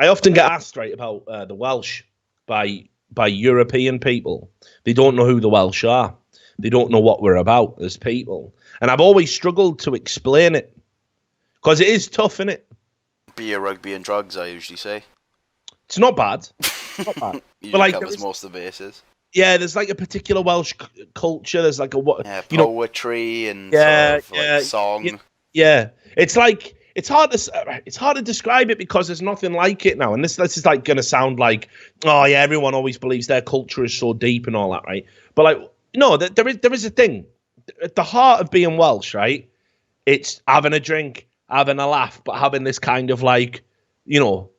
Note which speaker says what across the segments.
Speaker 1: I often get asked, right, about the Welsh by European people. They don't know who the Welsh are. They don't know what we're about as people. And I've always struggled to explain it because it is tough, isn't it?
Speaker 2: Beer, rugby, and drugs, I usually say.
Speaker 1: It's not bad. Not bad.
Speaker 2: Usually
Speaker 1: But like,
Speaker 2: covers most of the bases.
Speaker 1: yeah, there's like a particular Welsh culture. There's like a what?
Speaker 2: Yeah,
Speaker 1: you know,
Speaker 2: poetry and
Speaker 1: yeah,
Speaker 2: sort of like song.
Speaker 1: yeah. It's like it's hard to describe it because there's nothing like it now. And this is like going to sound like, oh yeah, everyone always believes their culture is so deep and all that, right? But like, no, there is a thing at the heart of being Welsh, right? It's having a drink, having a laugh, but having this kind of like, you know,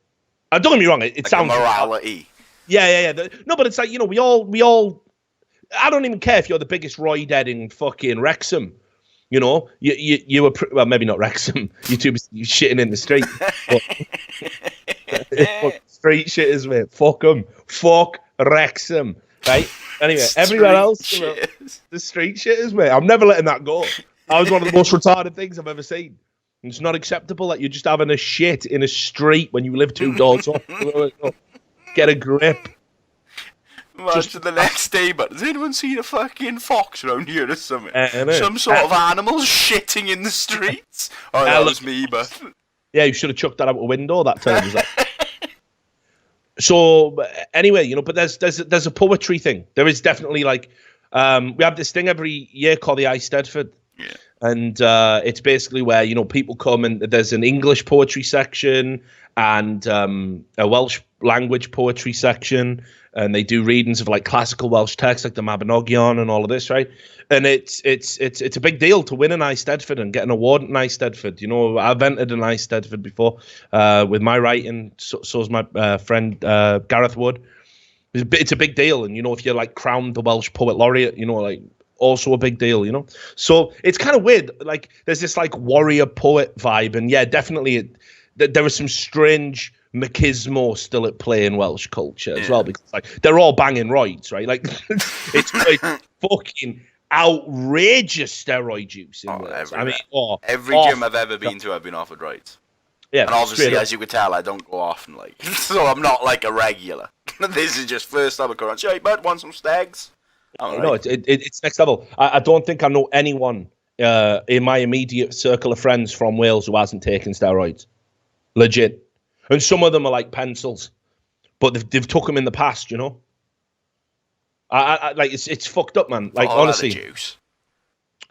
Speaker 1: don't get me wrong, it
Speaker 2: like
Speaker 1: sounds
Speaker 2: a morality.
Speaker 1: Yeah. No, but it's like, you know, we all. I don't even care if you're the biggest Roy dead in fucking Wrexham. You know, you were well, maybe not Wrexham. You shitting in the street. Street shitters, mate. Fuck them. Fuck Wrexham. Right. Anyway, everywhere else, you know, the street shitters, mate. I'm never letting that go. That was one of the most retarded things I've ever seen. It's not acceptable that you're just having a shit in a street when you live 2 doors off. Get a grip.
Speaker 2: Imagine the next day, but has anyone seen a fucking fox around here or something? Some sort of animals shitting in the streets? Oh, that was me, but...
Speaker 1: Yeah, you should have chucked that out a window, that time. Was like... So, anyway, you know, but there's a poetry thing. There is definitely, like... we have this thing every year called the Eisteddfod.
Speaker 2: Yeah.
Speaker 1: And it's basically where, you know, people come and there's an English poetry section and a Welsh language poetry section, and they do readings of like classical Welsh texts like the Mabinogion and all of this, right? And it's a big deal to win an Eisteddfod and get an award at an Eisteddfod. You know, I've entered an Eisteddfod before with my writing. So's my friend Gareth Wood. It's a big deal, and you know, if you're like crowned the Welsh Poet Laureate, you know, like. Also a big deal, you know? So it's kind of weird. Like, there's this, like, warrior poet vibe. And, yeah, definitely there was some strange machismo still at play in Welsh culture as well. Because, like, they're all banging roids, right? Like, it's like fucking outrageous steroid use in Wales. I mean,
Speaker 2: every gym I've ever been to, I've been offered roids. Yeah, and obviously, as you could tell, I don't go often, like, so I'm not, like, a regular. This is just first time occurrence. Hey, bud, want some stags?
Speaker 1: No, it's next level. I don't think I know anyone in my immediate circle of friends from Wales who hasn't taken steroids. Legit. And some of them are like pencils, but they've took them in the past, you know? I like, it's fucked up, man. Like, honestly.
Speaker 2: Juice.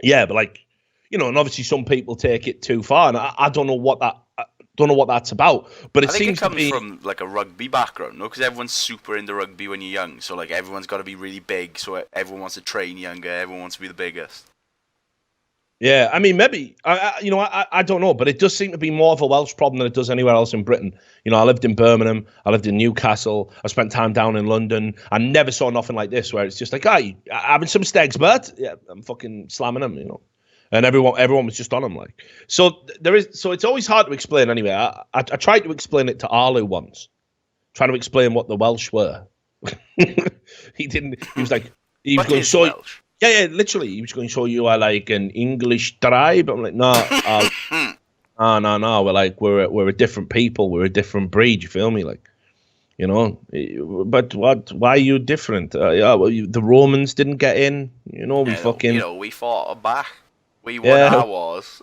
Speaker 1: Yeah, but like, you know, and obviously some people take it too far, and I don't know what that... don't know what that's about, but it seems to be...
Speaker 2: it comes from like a rugby background, no? Because everyone's super into rugby when you're young, so like everyone's got to be really big, so everyone wants to train younger, everyone wants to be the biggest.
Speaker 1: Yeah, I mean, maybe, I don't know, but it does seem to be more of a Welsh problem than it does anywhere else in Britain. You know, I lived in Birmingham, I lived in Newcastle, I spent time down in London. I never saw nothing like this, where it's just like, hey, having some steaks, bud? Yeah, I'm fucking slamming them, you know. And everyone was just on him, like. So it's always hard to explain. Anyway, I tried to explain it to Arlo once, trying to explain what the Welsh were. He didn't. He was like, he was going, so Welsh? Yeah, literally, he was going, so you are like an English tribe? I'm like, no, no. We're a different people. We're a different breed. You feel me? Like, you know. But what? Why are you different? The Romans didn't get in. You know, we fucking.
Speaker 2: You know, we fought back. We won our wars.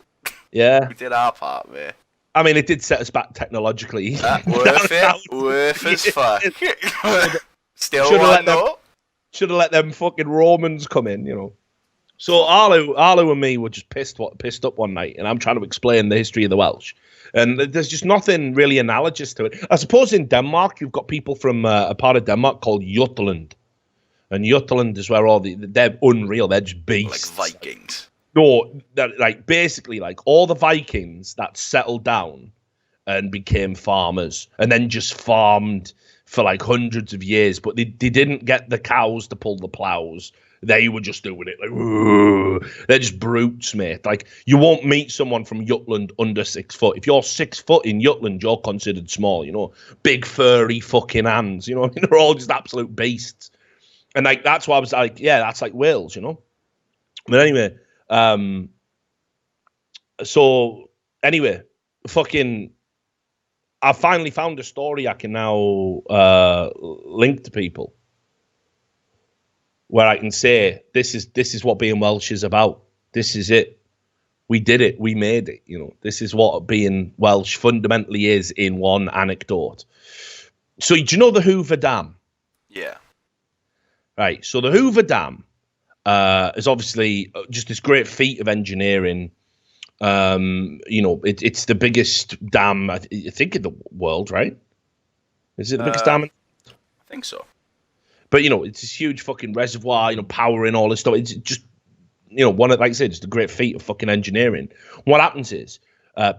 Speaker 1: Yeah.
Speaker 2: We did our part, mate.
Speaker 1: I mean, it did set us back technologically.
Speaker 2: Worth as fuck. Still one, though.
Speaker 1: Should have let them fucking Romans come in, you know. So Arlo and me were just pissed up one night, and I'm trying to explain the history of the Welsh. And there's just nothing really analogous to it. I suppose in Denmark, you've got people from a part of Denmark called Jutland. And Jutland is where they're unreal. They're just beasts.
Speaker 2: Like Vikings.
Speaker 1: No, like basically like all the Vikings that settled down and became farmers and then just farmed for like hundreds of years, but they didn't get the cows to pull the plows. They were just doing it like, whoa. They're just brutes, mate. Like, you won't meet someone from Jutland under 6 foot. If you're 6 foot in Jutland, you're considered small, you know, big furry fucking hands, you know. They're all just absolute beasts. And like, that's why I was like, yeah, that's like Wales, you know. But anyway, so anyway, fucking I finally found a story I can now link to people, where I can say this is what being Welsh is about. This is it. We did it. We made it. You know, this is what being Welsh fundamentally is in one anecdote. So do you know the Hoover Dam?
Speaker 2: Yeah.
Speaker 1: Right. So the Hoover Dam is obviously just this great feat of engineering. You know, it's the biggest dam I think in the world, right? Is it the biggest dam?
Speaker 2: I think so.
Speaker 1: But you know, it's this huge fucking reservoir, you know, powering all this stuff. It's just, you know, one of, like I said, just a great feat of fucking engineering. What happens is,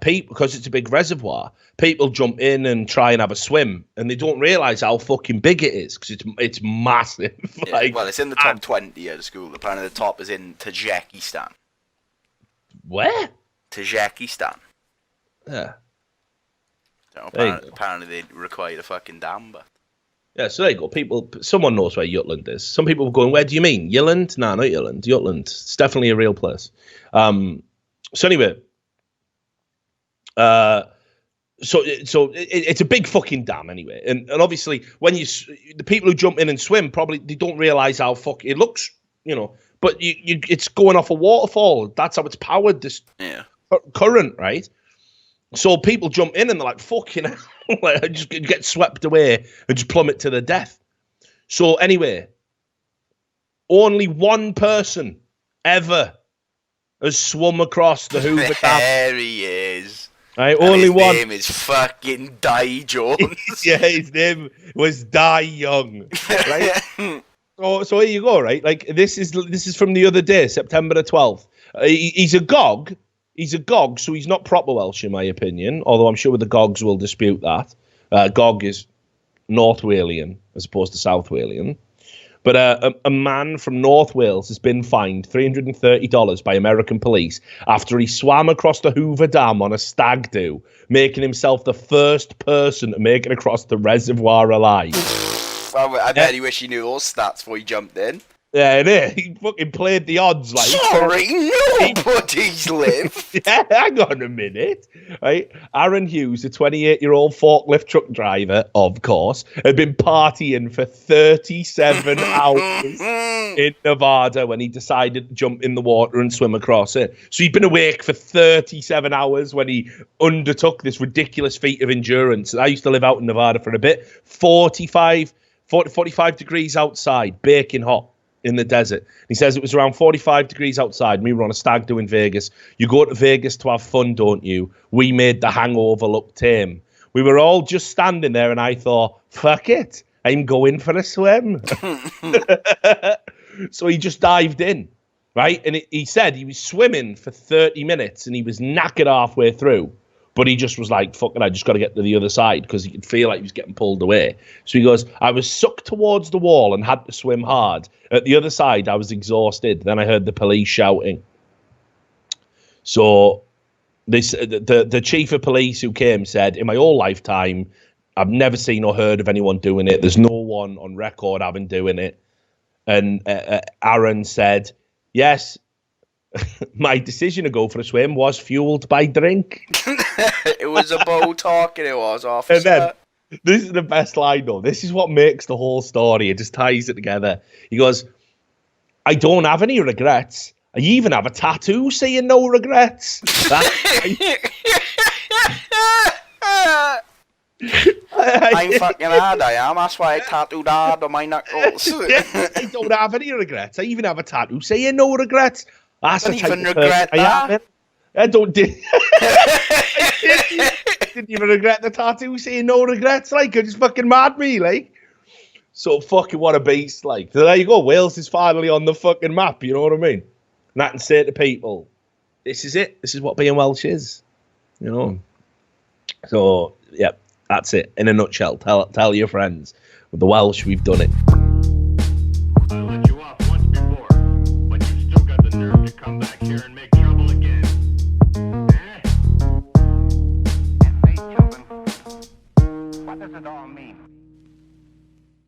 Speaker 1: people, because it's a big reservoir, people jump in and try and have a swim, and they don't realise how fucking big it is because it's massive.
Speaker 2: Yeah,
Speaker 1: like,
Speaker 2: well, it's in the top 20 at the school. Apparently, the top is in Tajikistan.
Speaker 1: Where?
Speaker 2: Tajikistan.
Speaker 1: Yeah.
Speaker 2: So apparently they require a fucking dam, but.
Speaker 1: Yeah, so there you go. People, someone knows where Jutland is. Some people were going, where do you mean? Jutland? No, not Jutland. Jutland. It's definitely a real place. So anyway, so it's a big fucking dam anyway. And obviously, when the people who jump in and swim, probably they don't realise how it looks, you know, but it's going off a waterfall. That's how it's powered, this current, right? So people jump in and they're like, fucking hell, like, just get swept away and just plummet to their death. So anyway, only one person ever has swum across the Hoover Dam.
Speaker 2: There he is.
Speaker 1: Right,
Speaker 2: and
Speaker 1: only one.
Speaker 2: His name is fucking Di Jones.
Speaker 1: Yeah, his name was Di Young. Right? So here you go, right? Like this is from the other day, September the 12th. He's a gog. He's a gog, so he's not proper Welsh, in my opinion, although I'm sure the gogs will dispute that. Gog is North Walian as opposed to South Walian. But a man from North Wales has been fined $330 by American police after he swam across the Hoover Dam on a stag do, making himself the first person to make it across the reservoir alive.
Speaker 2: I bet he wish he knew those stats before he jumped in.
Speaker 1: Yeah, he fucking played the odds like.
Speaker 2: Sorry, nobody's lived.
Speaker 1: Yeah, hang on a minute. Right, Aaron Hughes, a 28-year-old forklift truck driver, of course, had been partying for 37 hours in Nevada when he decided to jump in the water and swim across it. So he'd been awake for 37 hours when he undertook this ridiculous feat of endurance. I used to live out in Nevada for a bit. 45 degrees outside, baking hot. In the desert. He says it was around 45 degrees outside. We were on a stag do in Vegas. You go to Vegas to have fun, don't you? We made the hangover look tame. We were all just standing there and I thought, fuck it, I'm going for a swim. So he just dived in, right? And he said he was swimming for 30 minutes and he was knackered halfway through. But he just was like, fuck it, I just got to get to the other side because he could feel like he was getting pulled away. So he goes, I was sucked towards the wall and had to swim hard. At the other side, I was exhausted. Then I heard the police shouting. So the chief of police who came said, in my whole lifetime, I've never seen or heard of anyone doing it. There's no one on record having doing it. And Aaron said, yes, my decision to go for a swim was fueled by drink.
Speaker 2: It was a bow talking, it was, officer.
Speaker 1: And then, this is the best line, though. This is what makes the whole story. It just ties it together. He goes, I don't have any regrets. I even have a tattoo saying no regrets.
Speaker 2: I'm fucking hard, I am. That's why I tattooed hard on my knuckles.
Speaker 1: I don't have any regrets. I even have a tattoo saying no regrets. I
Speaker 2: don't even regret that.
Speaker 1: I didn't even regret the tattoo saying no regrets. Like, it just fucking mad me, like. So fucking what a beast, like. So there you go. Wales is finally on the fucking map. You know what I mean? And I can say to people, this is it. This is what being Welsh is. You know. So yeah, that's it in a nutshell. Tell your friends. With the Welsh, we've done it.